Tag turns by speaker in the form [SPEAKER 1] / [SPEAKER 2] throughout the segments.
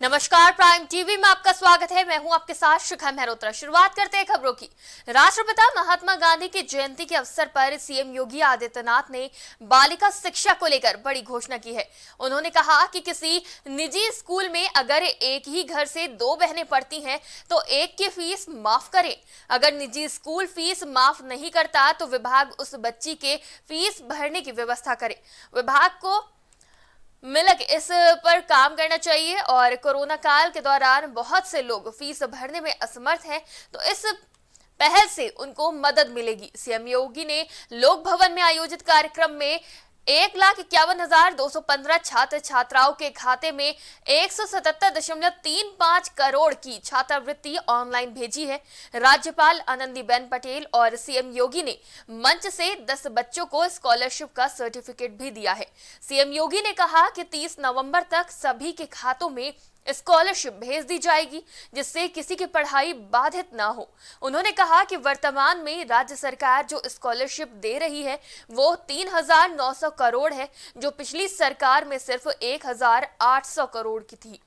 [SPEAKER 1] नमस्कार, prime TV में आपका स्वागत है। मैं हूं आपके साथ शिखा मेहरोत्रा। शुरुआत करते हैं खबरों की। राष्ट्रपिता महात्मा गांधी की जयंती के अवसर पर सीएम योगी आदित्यनाथ ने बालिका शिक्षा को लेकर बड़ी घोषणा की है। उन्होंने कहा कि किसी निजी स्कूल में अगर एक ही घर से दो बहनें पढ़ती हैं तो एक की फीस माफ करें। अगर निजी स्कूल फीस माफ नहीं करता तो विभाग उस बच्ची के फीस भरने की व्यवस्था करे। विभाग को मिलकर इस पर काम करना चाहिए और कोरोना काल के दौरान बहुत से लोग फीस भरने में असमर्थ हैं, तो इस पहल से उनको मदद मिलेगी। सीएम योगी ने लोक भवन में आयोजित कार्यक्रम में 1,51,215 छात्र छात्राओं के खाते में 177.35 करोड़ की छात्रवृत्ति ऑनलाइन भेजी है। राज्यपाल आनंदीबेन पटेल और सीएम योगी ने मंच से 10 बच्चों को स्कॉलरशिप का सर्टिफिकेट भी दिया है। सीएम योगी ने कहा कि 30 नवंबर तक सभी के खातों में स्कॉलरशिप भेज दी जाएगी, जिससे किसी की पढ़ाई बाधित ना हो। उन्होंने कहा कि वर्तमान में राज्य सरकार जो स्कॉलरशिप दे रही है वो 3,900 करोड़ है, जो पिछली सरकार में सिर्फ 1,800 करोड़ की थी।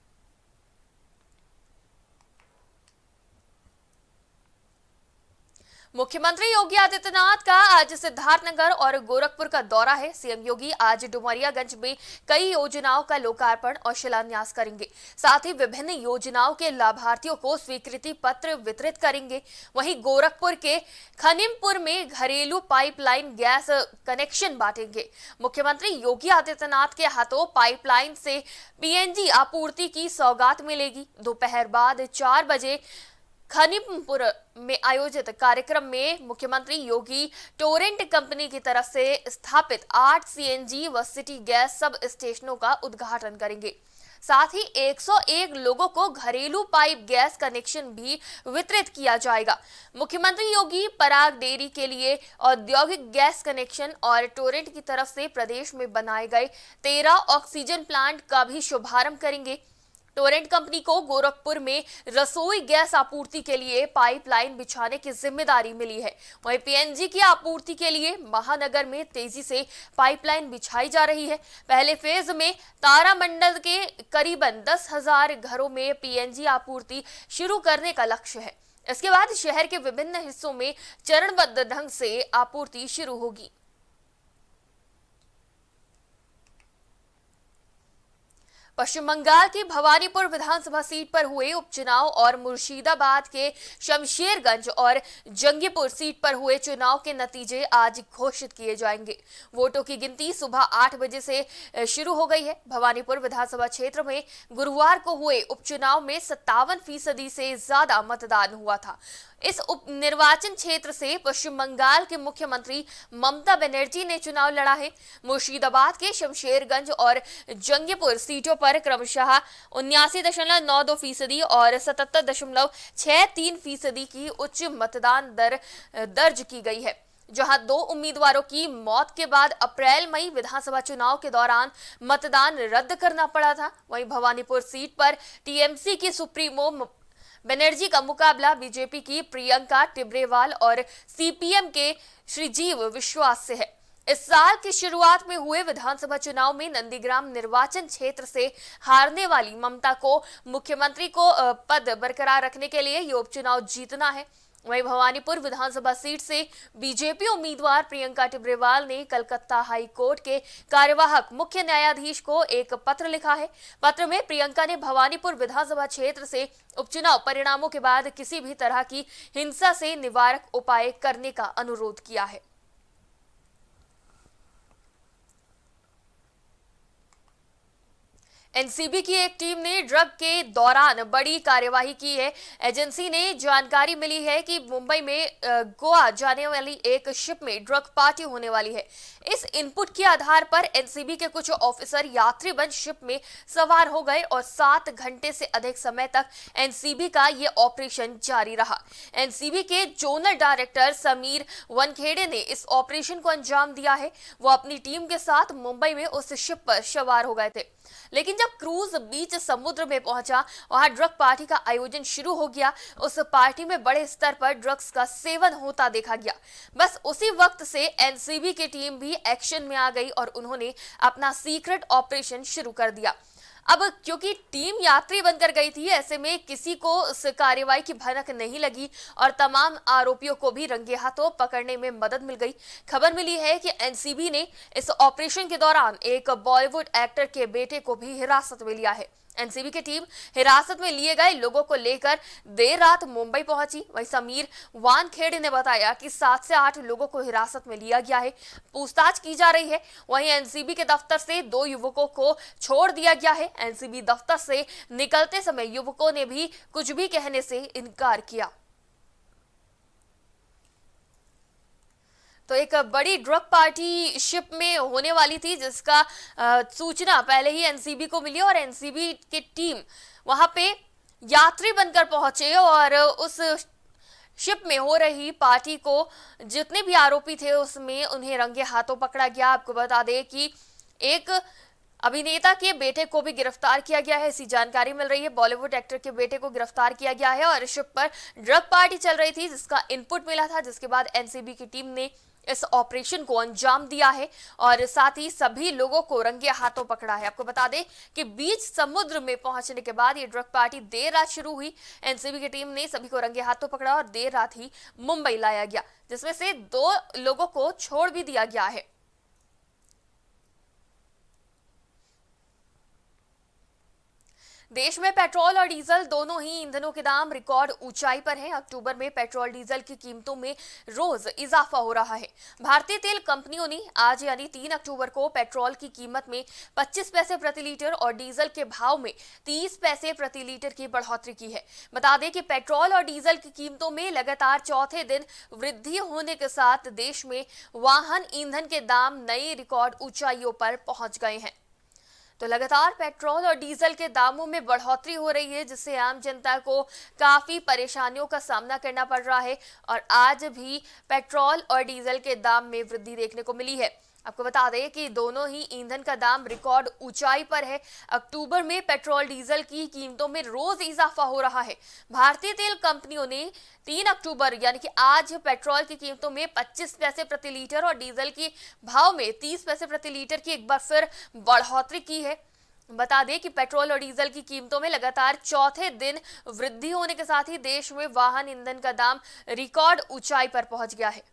[SPEAKER 1] मुख्यमंत्री योगी आदित्यनाथ का आज सिद्धार्थनगर और गोरखपुर का दौरा है। सीएम योगी आज डुमरियागंज में कई योजनाओं का लोकार्पण और शिलान्यास करेंगे। साथ ही विभिन्न योजनाओं के लाभार्थियों को स्वीकृति पत्र वितरित करेंगे। वहीं गोरखपुर के खनिमपुर में घरेलू पाइपलाइन गैस कनेक्शन बांटेंगे। मुख्यमंत्री योगी आदित्यनाथ के हाथों पाइपलाइन से पीएनजी आपूर्ति की सौगात मिलेगी। दोपहर बाद 4 बजे खनिमपुर में आयोजित कार्यक्रम में मुख्यमंत्री योगी टोरेंट कंपनी की तरफ से स्थापित 8 सीएनजी व सिटी गैस सब स्टेशनों का उद्घाटन करेंगे। साथ ही 101 लोगों को घरेलू पाइप गैस कनेक्शन भी वितरित किया जाएगा। मुख्यमंत्री योगी पराग डेयरी के लिए औद्योगिक गैस कनेक्शन और टोरेंट की तरफ से प्रदेश में बनाए गए 13 ऑक्सीजन प्लांट का भी शुभारंभ करेंगे। टोरेंट कंपनी को गोरखपुर में रसोई गैस आपूर्ति के लिए पाइपलाइन बिछाने की जिम्मेदारी मिली है। वहीं पीएनजी की आपूर्ति के लिए महानगर में तेजी से पाइपलाइन बिछाई जा रही है। पहले फेज में तारामंडल के करीबन 10,000 घरों में पीएनजी आपूर्ति शुरू करने का लक्ष्य है। इसके बाद शहर के विभिन्न हिस्सों में चरणबद्ध ढंग से आपूर्ति शुरू होगी। पश्चिम बंगाल की भवानीपुर विधानसभा सीट पर हुए उपचुनाव और मुर्शिदाबाद के शमशेरगंज और जंगीपुर सीट पर हुए चुनाव के नतीजे आज घोषित किए जाएंगे। वोटों की गिनती सुबह 8 बजे से शुरू हो गई है। भवानीपुर विधानसभा क्षेत्र में गुरुवार को हुए उपचुनाव में 57% से ज्यादा मतदान हुआ था। इस उप निर्वाचन क्षेत्र से पश्चिम बंगाल के मुख्यमंत्री ममता बनर्जी ने चुनाव लड़ा है। मुर्शिदाबाद के शमशेरगंज और जंगीपुर सीटों पर क्रमशः 79.92% और 77.63% की उच्च मतदान दर दर्ज की गई है। जहां 2 उम्मीदवारों की मौत के बाद अप्रैल मई विधानसभा चुनाव के दौरान मतदान रद्द करना पड़ा था। वहीं भवानीपुर सीट पर टीएमसी की सुप्रीमो बनर्जी का मुकाबला बीजेपी की प्रियंका टिब्रेवाल और सीपीएम के श्रीजीव विश्वास से है। इस साल की शुरुआत में हुए विधानसभा चुनाव में नंदीग्राम निर्वाचन क्षेत्र से हारने वाली ममता को मुख्यमंत्री को पद बरकरार रखने के लिए ये उपचुनाव जीतना है। वहीं भवानीपुर विधानसभा सीट से बीजेपी उम्मीदवार प्रियंका टिब्रेवाल ने कलकत्ता हाई कोर्ट के कार्यवाहक मुख्य न्यायाधीश को एक पत्र लिखा है। पत्र में प्रियंका ने भवानीपुर विधानसभा क्षेत्र से उपचुनाव परिणामों के बाद किसी भी तरह की हिंसा से निवारक उपाय करने का अनुरोध किया है। एनसीबी की एक टीम ने ड्रग के दौरान बड़ी कार्यवाही की है। एजेंसी ने जानकारी मिली है कि मुंबई में गोवा जाने वाली एक शिप में ड्रग पार्टी होने वाली है। इस इनपुट के आधार पर एनसीबी के कुछ ऑफिसर यात्री बन शिप में सवार हो गए और 7 घंटे से अधिक समय तक एनसीबी का ये ऑपरेशन जारी रहा। एनसीबी के जोनल डायरेक्टर समीर वनखेड़े ने इस ऑपरेशन को अंजाम दिया है। वो अपनी टीम के साथ मुंबई में उस शिप पर सवार हो गए थे, लेकिन जब क्रूज बीच समुद्र में पहुंचा, वहां ड्रग पार्टी का आयोजन शुरू हो गया। उस पार्टी में बड़े स्तर पर ड्रग्स का सेवन होता देखा गया। बस उसी वक्त से एनसीबी की टीम भी एक्शन में आ गई और उन्होंने अपना सीक्रेट ऑपरेशन शुरू कर दिया। अब क्योंकि टीम यात्री बनकर गई थी, ऐसे में किसी को उस कार्रवाई की भनक नहीं लगी और तमाम आरोपियों को भी रंगे हाथों पकड़ने में मदद मिल गई। खबर मिली है कि एनसीबी ने इस ऑपरेशन के दौरान एक बॉलीवुड एक्टर के बेटे को भी हिरासत में लिया है। एनसीबी की टीम हिरासत में लिए गए लोगों को लेकर देर रात मुंबई पहुंची। वहीं समीर वानखेड़े ने बताया कि 7 से 8 लोगों को हिरासत में लिया गया है, पूछताछ की जा रही है। वहीं एनसीबी के दफ्तर से 2 युवकों को छोड़ दिया गया है। एनसीबी दफ्तर से निकलते समय युवकों ने भी कुछ भी कहने से इनकार किया। तो एक बड़ी ड्रग पार्टी शिप में होने वाली थी, जिसका सूचना पहले ही एनसीबी को मिली और एनसीबी की टीम वहां पे यात्री बनकर पहुंचे और उस शिप में हो रही पार्टी को जितने भी आरोपी थे उसमें उन्हें रंगे हाथों पकड़ा गया। आपको बता दें कि एक अभिनेता के बेटे को भी गिरफ्तार किया गया है, ऐसी जानकारी मिल रही है। बॉलीवुड एक्टर के बेटे को गिरफ्तार किया गया है और शिप पर ड्रग पार्टी चल रही थी, जिसका इनपुट मिला था, जिसके बाद एनसीबी की टीम ने इस ऑपरेशन को अंजाम दिया है और साथ ही सभी लोगों को रंगे हाथों पकड़ा है। आपको बता दें कि बीच समुद्र में पहुंचने के बाद ये ड्रग पार्टी देर रात शुरू हुई। एनसीबी की टीम ने सभी को रंगे हाथों पकड़ा और देर रात ही मुंबई लाया गया, जिसमें से 2 लोगों को छोड़ भी दिया गया है। देश में पेट्रोल और डीजल दोनों ही ईंधनों के दाम रिकॉर्ड ऊंचाई पर हैं। अक्टूबर में पेट्रोल डीजल की कीमतों में रोज इजाफा हो रहा है। भारतीय तेल कंपनियों ने आज यानी 3 अक्टूबर को पेट्रोल की कीमत में 25 पैसे प्रति लीटर और डीजल के भाव में 30 पैसे प्रति लीटर की बढ़ोतरी की है। बता दें कि पेट्रोल और डीजल की कीमतों में लगातार चौथे दिन वृद्धि होने के साथ देश में वाहन ईंधन के दाम नई रिकॉर्ड ऊंचाइयों पर पहुंच गए हैं। तो लगातार पेट्रोल और डीजल के दामों में बढ़ोतरी हो रही है, जिससे आम जनता को काफी परेशानियों का सामना करना पड़ रहा है और आज भी पेट्रोल और डीजल के दाम में वृद्धि देखने को मिली है। आपको बता दें कि दोनों ही ईंधन का दाम रिकॉर्ड ऊंचाई पर है। अक्टूबर में पेट्रोल डीजल की कीमतों में रोज इजाफा हो रहा है। भारतीय तेल कंपनियों ने 3 अक्टूबर यानी कि आज पेट्रोल की कीमतों में 25 पैसे प्रति लीटर और डीजल के भाव में 30 पैसे प्रति लीटर की एक बार फिर बढ़ोतरी की है। बता दें कि पेट्रोल और डीजल की कीमतों में लगातार चौथे दिन वृद्धि होने के साथ ही देश में वाहन ईंधन का दाम रिकॉर्ड ऊंचाई पर पहुंच गया है।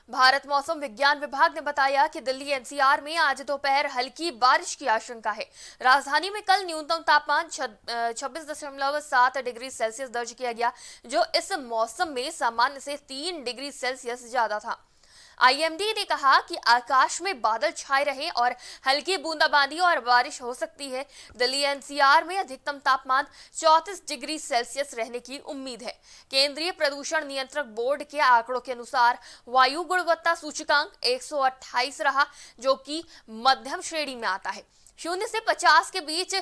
[SPEAKER 1] भारत मौसम विज्ञान विभाग ने बताया कि दिल्ली एनसीआर में आज दोपहर हल्की बारिश की आशंका है। राजधानी में कल न्यूनतम तापमान 26.7 डिग्री सेल्सियस दर्ज किया गया, जो इस मौसम में सामान्य से 3 डिग्री सेल्सियस ज्यादा था। आईएमडी ने कहा कि आकाश में बादल छाए रहे और हल्की बूंदाबांदी और बारिश हो सकती है। दिल्ली एनसीआर में अधिकतम तापमान 34 डिग्री सेल्सियस रहने की उम्मीद है। केंद्रीय प्रदूषण नियंत्रक बोर्ड के आंकड़ों के अनुसार वायु गुणवत्ता सूचकांक 128 रहा, जो कि मध्यम श्रेणी में आता है। 0 से 50 के बीच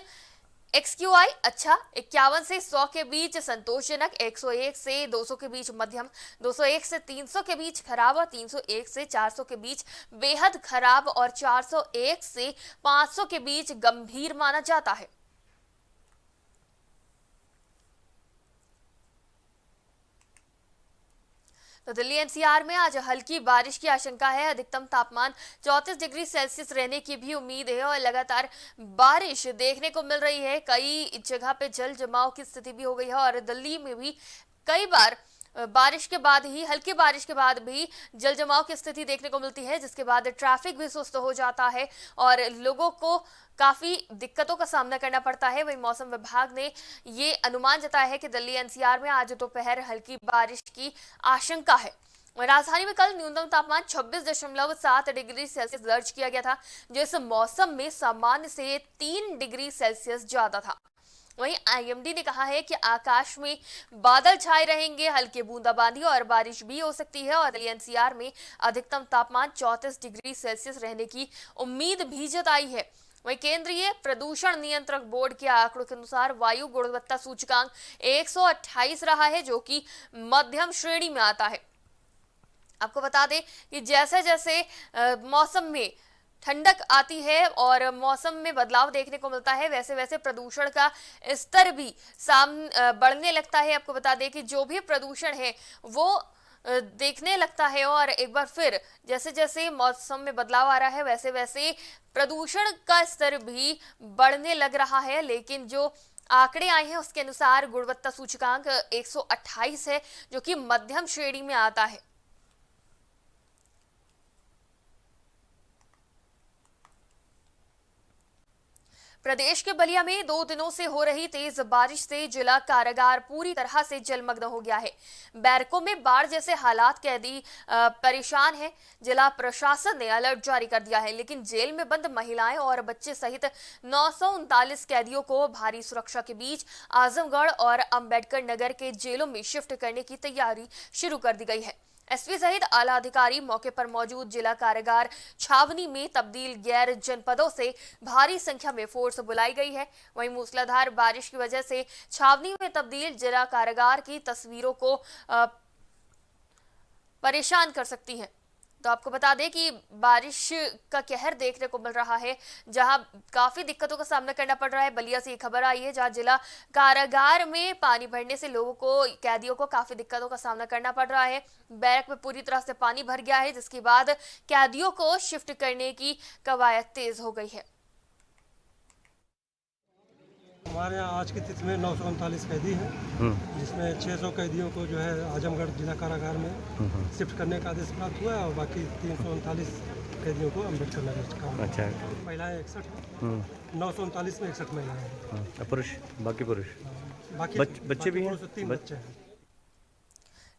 [SPEAKER 1] XQI अच्छा, 51 से 100 के बीच संतोषजनक, 101 से 200 के बीच मध्यम, 201 से 300 के बीच खराब और 301 से 400 के बीच बेहद खराब और 401 से 500 के बीच गंभीर माना जाता है। तो दिल्ली एनसीआर में आज हल्की बारिश की आशंका है। अधिकतम तापमान 34 डिग्री सेल्सियस रहने की भी उम्मीद है और लगातार बारिश देखने को मिल रही है। कई जगह पे जल जमाव की स्थिति भी हो गई है और दिल्ली में भी कई बार बारिश के बाद ही हल्की बारिश के बाद भी जल जमाव की स्थिति देखने को मिलती है, जिसके बाद ट्रैफिक भी सुस्त हो जाता है और लोगों को काफी दिक्कतों का सामना करना पड़ता है। वहीं मौसम विभाग ने ये अनुमान जताया है कि दिल्ली एनसीआर में आज दोपहर हल्की बारिश की आशंका है। राजधानी में कल न्यूनतम तापमान 26.7 डिग्री सेल्सियस दर्ज किया गया था, जो इस मौसम में सामान्य से 3 डिग्री सेल्सियस ज्यादा था। वहीं आईएमडी ने कहा है कि आकाश में बादल छाए रहेंगे, हल्की बूंदाबांदी और बारिश भी हो सकती है और दिल्ली एनसीआर में अधिकतम तापमान 34 डिग्री सेल्सियस रहने की उम्मीद भी जताई है। वहीं केंद्रीय प्रदूषण नियंत्रक बोर्ड के आंकड़ों के अनुसार वायु गुणवत्ता सूचकांक 128 रहा है, जो कि मध्यम श्रेणी में आता है। आपको बता दें कि जैसे जैसे मौसम में ठंडक आती है और मौसम में बदलाव देखने को मिलता है, वैसे वैसे प्रदूषण का स्तर भी बढ़ने लगता है। आपको बता दें कि जो भी प्रदूषण है वो देखने लगता है और एक बार फिर जैसे जैसे मौसम में बदलाव आ रहा है वैसे वैसे प्रदूषण का स्तर भी बढ़ने लग रहा है। लेकिन जो आंकड़े आए हैं उसके अनुसार गुणवत्ता सूचकांक 128 है, जो कि मध्यम श्रेणी में आता है। प्रदेश के बलिया में 2 दिनों से हो रही तेज बारिश से जिला कारागार पूरी तरह से जलमग्न हो गया है। बैरकों में बाढ़ जैसे हालात कैदी परेशान हैं। जिला प्रशासन ने अलर्ट जारी कर दिया है, लेकिन जेल में बंद महिलाएं और बच्चे सहित 939 कैदियों को भारी सुरक्षा के बीच आजमगढ़ और अंबेडकर नगर के जेलों में शिफ्ट करने की तैयारी शुरू कर दी गई है। एसपी सहित आला अधिकारी मौके पर मौजूद। जिला कारागार छावनी में तब्दील गैर जनपदों से भारी संख्या में फोर्स बुलाई गई है। वहीं मूसलाधार बारिश की वजह से छावनी में तब्दील जिला कारागार की तस्वीरों को परेशान कर सकती हैं। तो आपको बता दें कि बारिश का कहर देखने को मिल रहा है, जहां काफी दिक्कतों का सामना करना पड़ रहा है। बलिया से ये खबर आई है, जहां जिला कारागार में पानी भरने से लोगों को, कैदियों को काफी दिक्कतों का सामना करना पड़ रहा है। बैरक में पूरी तरह से पानी भर गया है, जिसके बाद कैदियों को शिफ्ट करने की कवायद तेज हो गई है।
[SPEAKER 2] हमारे यहाँ आज की तिथि में 939 कैदी हैं, जिसमें 600 कैदियों को जो है आजमगढ़ जिला कारागार में शिफ्ट करने का आदेश प्राप्त हुआ है और बाकी 339 कैदियों को अम्बेडकर नगर का।
[SPEAKER 3] अच्छा,
[SPEAKER 2] महिलाएं 61 हैं, 939 में 61 महिलाएं हैं।
[SPEAKER 3] पुरुष, बाकी पुरुष,
[SPEAKER 2] बाकी
[SPEAKER 3] बच्चे भी हैं,
[SPEAKER 2] 3 बच्चे हैं।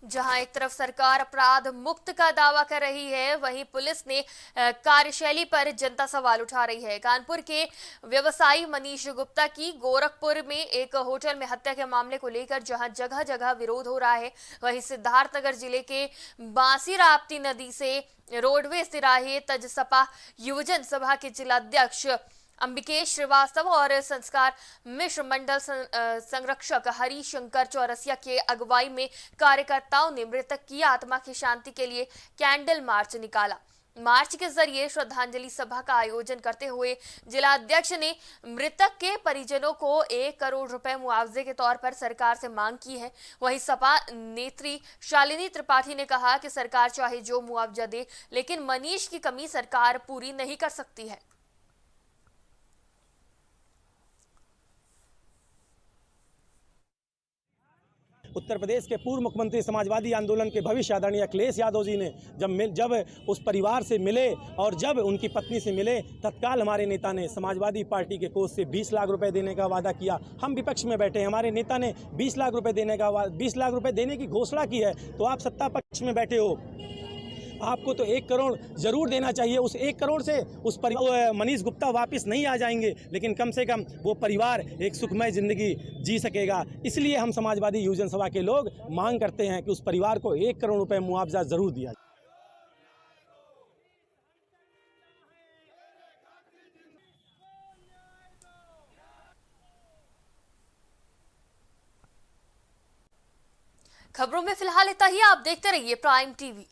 [SPEAKER 1] जहां एक तरफ सरकार अपराध मुक्त का दावा कर रही है, वहीं पुलिस ने कार्यशैली पर जनता सवाल उठा रही है। कानपुर के व्यवसायी मनीष गुप्ता की गोरखपुर में एक होटल में हत्या के मामले को लेकर जहां जगह जगह विरोध हो रहा है, वहीं सिद्धार्थनगर जिले के बांसी राप्ती नदी से रोडवेज तिराहे तजसपा युवजन सभा के जिलाध्यक्ष अंबिकेश श्रीवास्तव और संस्कार मिश्र मंडल संरक्षक हरिशंकर चौरसिया के अगुवाई में कार्यकर्ताओं ने मृतक की आत्मा की शांति के लिए कैंडल मार्च निकाला। मार्च के जरिए श्रद्धांजलि सभा का आयोजन करते हुए जिलाध्यक्ष ने मृतक के परिजनों को 1 करोड़ रुपए मुआवजे के तौर पर सरकार से मांग की है। वहीं सपा नेत्री शालिनी त्रिपाठी ने कहा कि सरकार चाहे जो मुआवजा दे, लेकिन मनीष की कमी सरकार पूरी नहीं कर सकती है।
[SPEAKER 4] उत्तर प्रदेश के पूर्व मुख्यमंत्री समाजवादी आंदोलन के भविष्य आदरणीय अखिलेश यादव जी ने जब उस परिवार से मिले और जब उनकी पत्नी से मिले, तत्काल हमारे नेता ने समाजवादी पार्टी के कोष से 20 लाख रुपए देने का वादा किया। हम विपक्ष में बैठे, हमारे नेता ने 20 लाख रुपए देने की घोषणा की है, तो आप सत्ता पक्ष में बैठे हो, आपको तो 1 करोड़ जरूर देना चाहिए। उस 1 करोड़ से उस मनीष गुप्ता वापस नहीं आ जाएंगे, लेकिन कम से कम वो परिवार एक सुखमय जिंदगी जी सकेगा। इसलिए हम समाजवादी युवजन सभा के लोग मांग करते हैं कि उस परिवार को 1 करोड़ रुपए मुआवजा जरूर दिया जाए।
[SPEAKER 1] खबरों में फिलहाल इतना ही। आप देखते रहिए प्राइम टीवी।